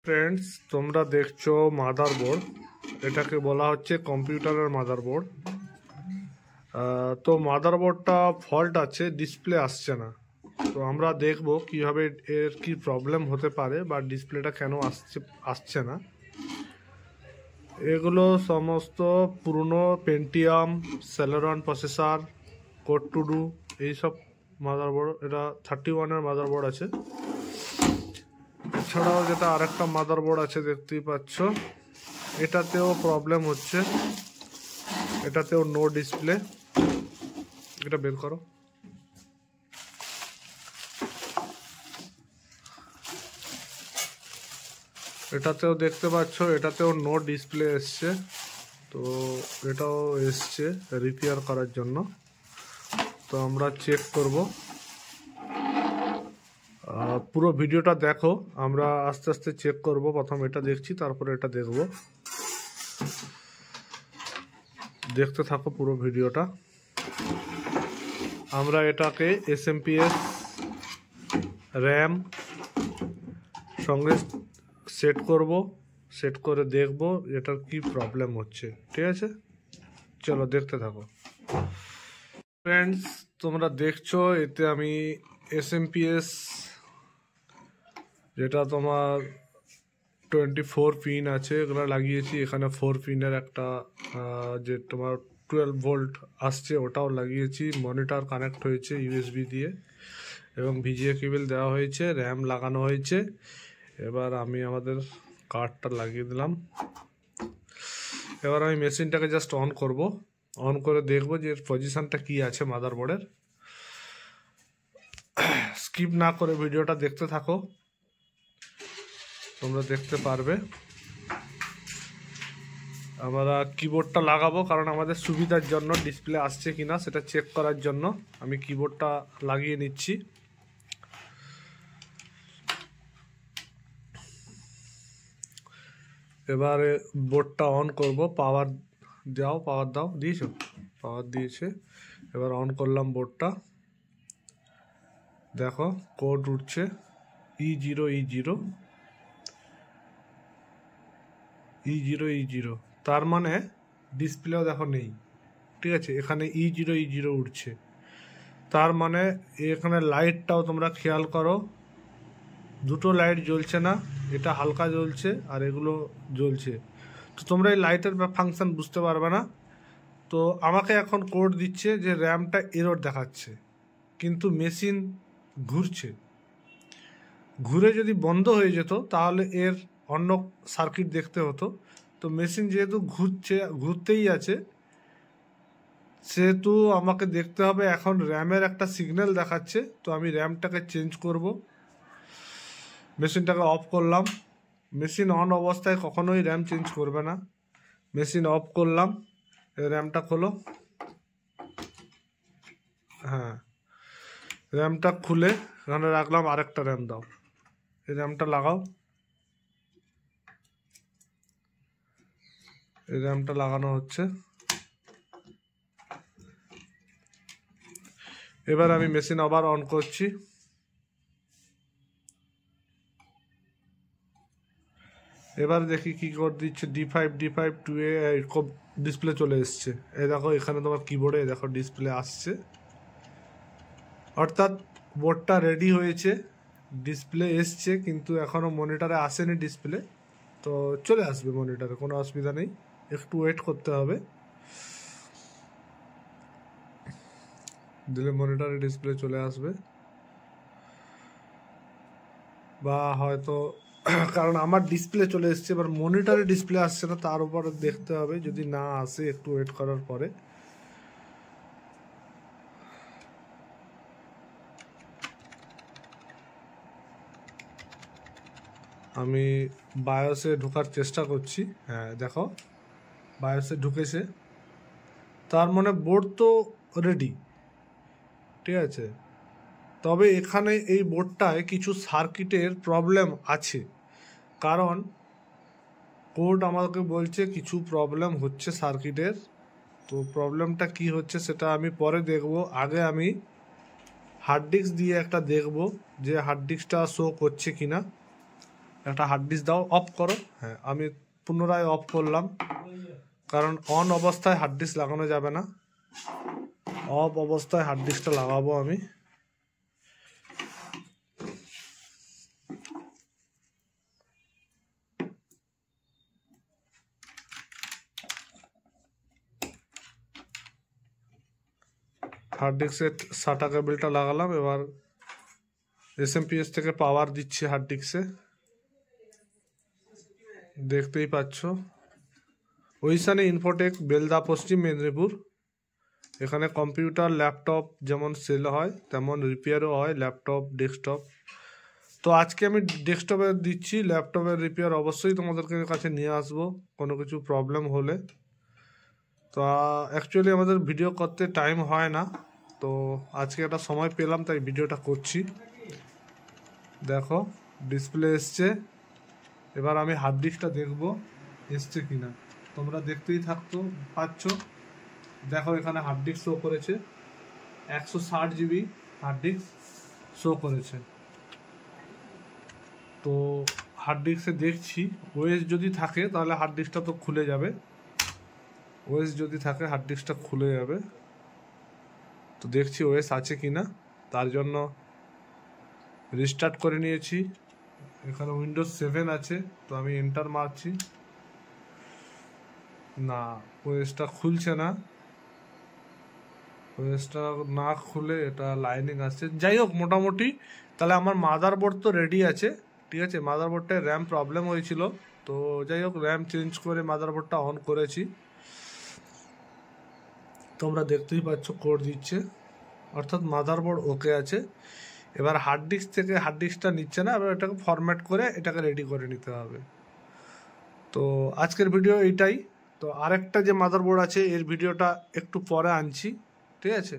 Friends, তোমরা দেখছো motherboard. এটাকে বলা হচ্ছে কম্পিউটারের মাদারবোর্ড। তো মাদারবোর্ডটা ফল্ট আছে, ডিসপ্লে আসছে না। তো আমরা দেখব কিভাবে এর কি প্রবলেম হতে পারে বা ডিসপ্লেটা কেন আসছে না। এগুলো সমস্ত পুরনো Pentium, Celeron processor, code to do এইসব মাদারবোর্ড। এটা 31-এর মাদারবোর্ড আছে। এছাড়াও যেটা আরেকটা মাদারবোর্ড আছে দেখতেই পাচ্ছ, এটাতেও প্রবলেম হচ্ছে। এটাতেও নো ডিসপ্লে। এটা বের করো। এটাতেও দেখতে পাচ্ছ, এটাতেও নো ডিসপ্লে এসছে। তো এটাও এসছে রিপেয়ার করার জন্য। তো আমরা চেক করব। পুরো ভিডিওটা দেখো, আমরা আস্তে আস্তে চেক করব। প্রথম এটা দেখছি, তারপরে এটা দেখব। দেখতে থাকো পুরো ভিডিওটা। আমরা এটাকে SMPS র্যাম সঙ্গে সেট করব। সেট করে দেখব এটার কি প্রবলেম হচ্ছে। ঠিক আছে, চলো দেখতে থাকো। ফ্রেন্ডস, তোমরা দেখছো এতে আমি SMPS, যেটা তোমার 24 পিন আছে, এগুলো লাগিয়েছি। এখানে 4 পিনের একটা যে তোমার 12 ভোল্ট আসছে, ওটাও লাগিয়েছি। মনিটর কানেক্ট হয়েছে USB দিয়ে এবং VGA কেবল দেওয়া হয়েছে। র্যাম লাগানো হয়েছে। এবার আমি আমাদের কার্ডটা লাগিয়ে দিলাম। এবার আমি মেশিনটাকে জাস্ট অন করব। অন করে দেখব যে এর পজিশনটা কি আছে মাদারবোর্ডের। স্কিপ না করে ভিডিওটা দেখতে থাকো, তোমরা দেখতে পারবে। আমরা কিবোর্ডটা লাগাবো, কারণ আমাদের সুবিধার জন্য ডিসপ্লে আসছে কিনা সেটা চেক করার জন্য আমি কিবোর্ডটা লাগিয়ে নিচ্ছি। এবারে বোর্ডটা অন করব। পাওয়ার দাও, পাওয়ার দাও। দিয়েছো? পাওয়ার দিয়েছে। এবার অন করলাম বোর্ডটা। দেখো কোড উঠছে E0 তার মানে ডিসপ্লেও দেখো নেই। ঠিক আছে, এখানে E0 উঠছে। তার মানে এখানে লাইটটাও তোমরা খেয়াল করো, দুটো লাইট জ্বলছে না। এটা হালকা জ্বলছে আর এগুলো জ্বলছে। তো তোমরা এই লাইটের ফাংশন বুঝতে পারবে না। তো আমাকে এখন কোড দিচ্ছে যে র্যামটা এরর দেখাচ্ছে, কিন্তু মেশিন ঘুরছে। ঘুরে যদি বন্ধ হয়ে যেত তাহলে এর অন্য সার্কিট দেখতে হতো। তো মেশিন যেহেতু ঘুরতেই আছে, সেহেতু আমাকে দেখতে হবে। এখন র্যামের একটা সিগন্যাল দেখাচ্ছে, তো আমি র্যামটাকে চেঞ্জ করব। মেশিনটাকে অফ করলাম। মেশিন অন অবস্থায় কখনোই র্যাম চেঞ্জ করবে না। মেশিন অফ করলাম। র্যামটা খোলো। হ্যাঁ, র্যামটা খুলে এখানে রাখলাম। আরেকটা র্যাম দাও। এই র্যামটা লাগাও। এই র্যামটা লাগানো হচ্ছে। এবার আমি মেশিন আবার অন করছি। এবার দেখি কি করে দিচ্ছে। D5 2A ডিসপ্লে চলে এসছে। এই দেখো, এখানে তোমার কিবোর্ডে দেখো ডিসপ্লে আসছে। অর্থাৎ বোর্ডটা রেডি হয়েছে, ডিসপ্লে এসছে, কিন্তু এখনও মনিটরে আসেনি ডিসপ্লে। তো চলে আসবে মনিটরে, কোনো অসুবিধা নেই। একটু ওয়েট করতে হবে, দিলে মনিটরে ডিসপ্লে চলে আসবে। বা হয়তো কারণ আমার ডিসপ্লে চলে এসছে, এবার মনিটরে ডিসপ্লে আসছে না, তার উপরে দেখতে হবে। যদি না আসে একটু ওয়েট করার পরে। আমি বায়োসে ঢোকার চেষ্টা করছি। হ্যাঁ দেখো, বায়োসে ঢুকেছে। তার মানে বোর্ড তো রেডি। ঠিক আছে, তবে এখানে এই বোর্ডটায় কিছু সার্কিটের প্রবলেম আছে। কারণ কোড আমাকে বলছে কিছু প্রবলেম হচ্ছে সার্কিটের। তো প্রবলেমটা কি হচ্ছে সেটা আমি পরে দেখব। আগে আমি হার্ড ডিস্ক দিয়ে একটা দেখব যে হার্ড ডিস্কটা শো করছে কিনা। একটা হার্ড ডিস্ক দাও, অফ করো। হ্যাঁ, আমি পুনরায় অফ করলাম, কারণ অন অবস্থায় হার্ড ডিস্ক লাগানো যাবে না, অফ অবস্থায় হার্ড ডিস্কটা লাগাবো আমি। হার্ড ডিস্কের SATA কেবলটা লাগালাম, এবার SMPS থেকে পাওয়ার দিচ্ছি হার্ড ডিস্কে, দেখতেই পাচ্ছ। ওইখানে ইনফোটেক, বেলদা, পশ্চিম মেদিনীপুর। এখানে কম্পিউটার, ল্যাপটপ যেমন সেল হয় তেমন রিপেয়ারও হয়, ল্যাপটপ, ডেস্কটপ। তো আজকে আমি ডেস্কটপে দিচ্ছি, ল্যাপটপের রিপেয়ার অবশ্যই তোমাদেরকে কাছে নিয়ে আসবো কোনো কিছু প্রবলেম হলে। তো অ্যাকচুয়ালি আমাদের ভিডিও করতে টাইম হয় না, তো আজকে একটা সময় পেলাম তাই ভিডিওটা করছি। দেখো ডিসপ্লে এসছে, এবার আমি হার্ড ডিস্কটা দেখবো এসছে কিনা। তোমরা দেখতেই থাকতো পাচ্ছ, দেখো এখানে হার্ড ডিস্ক শো করেছে, 160 GB হার্ড ডিস্ক শো করেছে। তো হার্ড ডিস্কে দেখছি ওএস যদি থাকে তাহলে হার্ড ডিস্কটা তো খুলে যাবে, ওএস যদি থাকে হার্ড ডিস্কটা খুলে যাবে। তো দেখছি ওএস আছে কিনা, তার জন্য রিস্টার্ট করে নিয়েছি। এখানে উইন্ডোজ 7 আছে, তো আমি এন্টার মারছি, না ওএসটা খুলছে না, ওএসটা না খুলে এটা লাইনিং আসছে। যাই হোক, মোটামুটি তাহলে আমার মাদারবোর্ড তো রেডি আছে, ঠিক আছে। মাদারবোর্ডটায় র্যাম প্রবলেম হয়েছিল, তো যাই হোক র্যাম চেঞ্জ করে মাদারবোর্ডটা অন করেছি। তোমরা দেখতেই পাচ্ছ কোড দিচ্ছে, অর্থাৎ মাদারবোর্ড ওকে আছে। এবার হার্ড ডিস্ক থেকে হার্ড ডিস্কটা নিচ্ছে না, এবার এটাকে ফরম্যাট করে এটাকে রেডি করে নিতে হবে। তো আজকের ভিডিও এইটাই। তো আরেকটা যে মাদারবোর্ড আছে এর ভিডিওটা একটু পরে আনছি, ঠিক আছে।